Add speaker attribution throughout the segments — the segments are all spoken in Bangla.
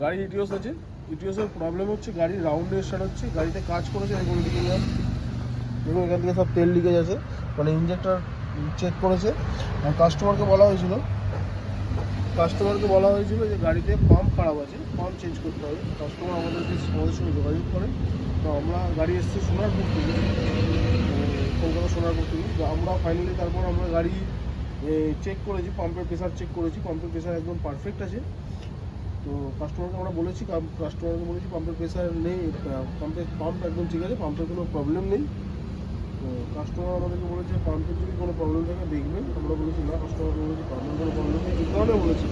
Speaker 1: গাড়ি ইটিওস আছে, ইটিওসের প্রবলেম হচ্ছে গাড়ির রাউন্ডে স্টার্ট হচ্ছে, গাড়িতে কাজ করেছে দেখুন দিকে যান, দেখুন এখান থেকে সব তেল লিকেজ আছে, মানে ইঞ্জেক্টর চেক করেছে। আর কাস্টমারকে বলা হয়েছিল যে গাড়িতে পাম্প খারাপ আছে, পাম্প চেঞ্জ করতে হবে। কাস্টমার আমাদের সঙ্গে যোগাযোগ করে, তো আমরা গাড়ি এসেছি সোনারপুর থেকে, কলকাতা সোনারপুর থেকে। তো আমরা ফাইনালি তারপর আমরা গাড়ি চেক করেছি, পাম্পের প্রেশার চেক করেছি, পাম্পের প্রেশার একদম পারফেক্ট আছে। তো কাস্টমারকে আমরা বলেছি পাম্পের প্রেশার নেই, পাম্প একদম ঠিক আছে, পাম্পের কোনো প্রবলেম নেই। তো কাস্টমার আমাদেরকে বলেছে পাম্পের যদি কোনো প্রবলেম থাকে দেখবেন। আমরা বলেছি না, কাস্টমারকে বলেছি পাম্পের কোনো প্রবলেম নেই। এই কারণে বলেছি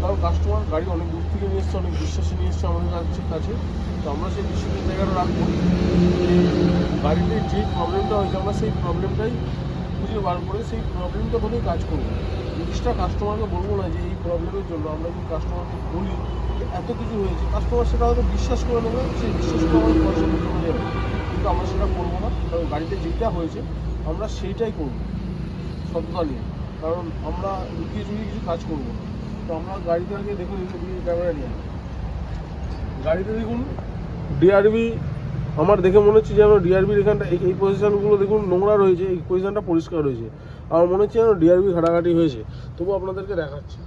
Speaker 1: কারণ কাস্টমার গাড়ি অনেক দূর থেকে নিয়ে এসছে, অনেক বিশ্বাসে নিয়ে এসছে আমাদের কাছে। তো আমরা সেই বিশ্বাসের জায়গাটা রাখবো। গাড়িতে যে প্রবলেমটা হয়েছে আমরা সেই প্রবলেমটাই খুঁজে বার করে সেই প্রবলেমটা বলেই কাজ করবো। জিনিসটা কাস্টমারকে বলবো না যে এই প্রবলেমের জন্য। আমরা যদি কাস্টমারকে বলি যে এত কিছু হয়েছে, কাস্টমার সেটা হয়তো বিশ্বাস করে নেবে, সেই বিশ্বাস করে আমাদের পয়সা চলে যাবে। কিন্তু আমরা সেটা করবো না, কারণ গাড়িতে যেটা হয়েছে আমরা সেইটাই করবো সততা নিয়ে, কারণ আমরা লুকিয়ে চুকিয়ে কিছু কাজ করবো না। তো আমরা গাড়িতে আগে দেখুন, ক্যামেরা নিয়ে গাড়িতে দেখুন ডিআরবি, আমার দেখে মনে হচ্ছে যেন ডিআরবির এখানটা এই পজিশানগুলো দেখুন নোংরা রয়েছে, এই পজিশানটা পরিষ্কার রয়েছে। আমার মনে হচ্ছে যেন ডিআরবি ঘাটাঘাটি হয়েছে। তবু আপনাদেরকে দেখাচ্ছি।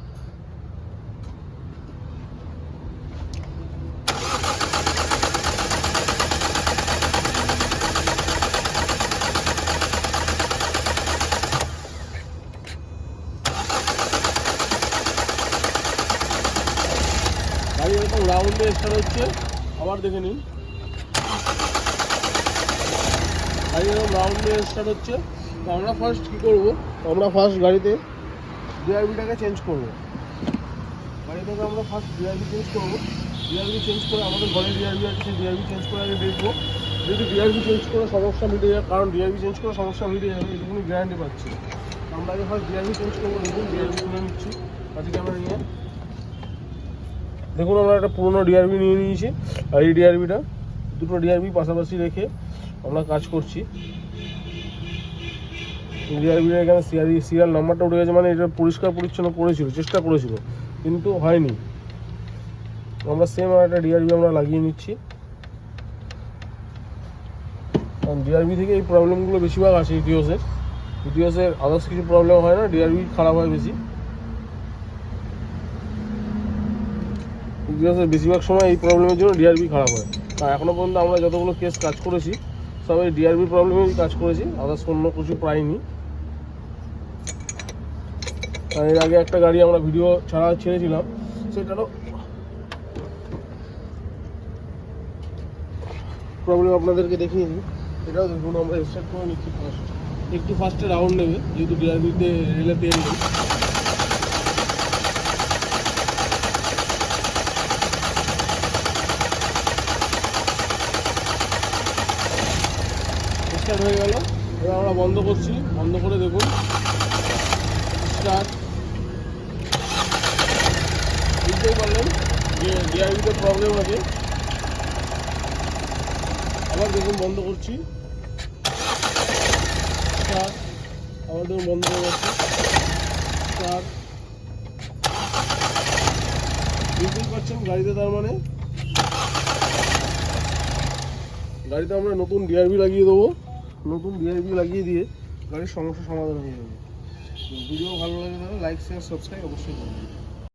Speaker 1: গাড়ি এরকম রাউন্ডে স্টার্ট হচ্ছে, আবার দেখে নিন গাড়ি এরকম রাউন্ডে স্টার্ট হচ্ছে। তো আমরা ফার্স্ট কী করবো, আমরা ফার্স্ট গাড়িতে ডিআরবিটাকে চেঞ্জ করবো। গাড়িটাকে আমরা ফার্স্ট ডিআরবি চেঞ্জ করবো। ডিআরবি চেঞ্জ করে আমাদের ঘরে ডিআরবি আছে, সেই ডিআরবি চেঞ্জ করে আগে দেখবো যদি ডিআরবি চেঞ্জ করে সমস্যা মিটে যায়। কারণ ডিআরবি চেঞ্জ করে সমস্যা মিটে যাবে এটুকুনি গ্যারান্টি পাচ্ছি। আমরা আগে ফার্স্ট ডিআরবি চেঞ্জ করবো। দেখুন ডিআরবি তুলে নিচ্ছি কাছে ক্যামেরা নিয়ে। দেখুন আমরা একটা পুরোনো ডিআরবি নিয়ে নিয়েছি, আর এই ডিআরবিটা দুটো ডিআরবি পাশাপাশি রেখে আমরা কাজ করছি। ডিআরবির এখানে সিরিয়াল নাম্বারটা উঠে গেছে, মানে এটা পরিষ্কার পরিচ্ছন্ন করেছিল, চেষ্টা করেছিল কিন্তু হয়নি। আমরা সেম আর একটা ডিআরবি আমরা লাগিয়ে নিচ্ছি, কারণ ডিআরবি থেকে এই প্রবলেমগুলো বেশিরভাগ আসে। ইটিওসের আদার্স কিছু প্রবলেম হয় না, ডিআরবি খারাপ হয় বেশি। ইটিওসের বেশিরভাগ সময় এই প্রবলেমের জন্য ডিআরবি খারাপ হয়। আর এখনও পর্যন্ত আমরা যতগুলো কেস কাজ করেছি সব এই ডিআরবি প্রবলেমেরই কাজ করেছি, আদার্স অন্য কিছু পাইনি। আর এর আগে একটা গাড়ি আমরা ভিডিও ছেড়েছিলাম, সেটারও প্রবলেম আপনাদেরকে দেখিয়ে দিই। এটাও দেখুন আমরা স্টার্ট করে নিচ্ছি। একটু ফার্স্টে রাউন্ড নেবে, যেহেতু ডিআরবিতে রেলে তেল নেই। স্টার্ট হয়ে গেল, এবার আমরা বন্ধ করছি। বন্ধ করে দেখুন স্টার্ট। বুঝতেই পারলেন যে ডিআরবিতে প্রবলেম আছে। আবার দেখুন বন্ধ করছি, স্টার্ট। আবার দেখুন বন্ধ করে যাচ্ছি, স্টার্ট। বুঝতেই পারছেন গাড়িতে, তার মানে গাড়িতে আমরা নতুন ডিআরবি লাগিয়ে দেবো। নতুন ডিআরবি লাগিয়ে দিয়ে গাড়ির সমস্যা সমাধান হয়ে যাবে। ভিডিও ভালো লাগে তাহলে লাইক শেয়ার সাবস্ক্রাইব অবশ্যই করবেন।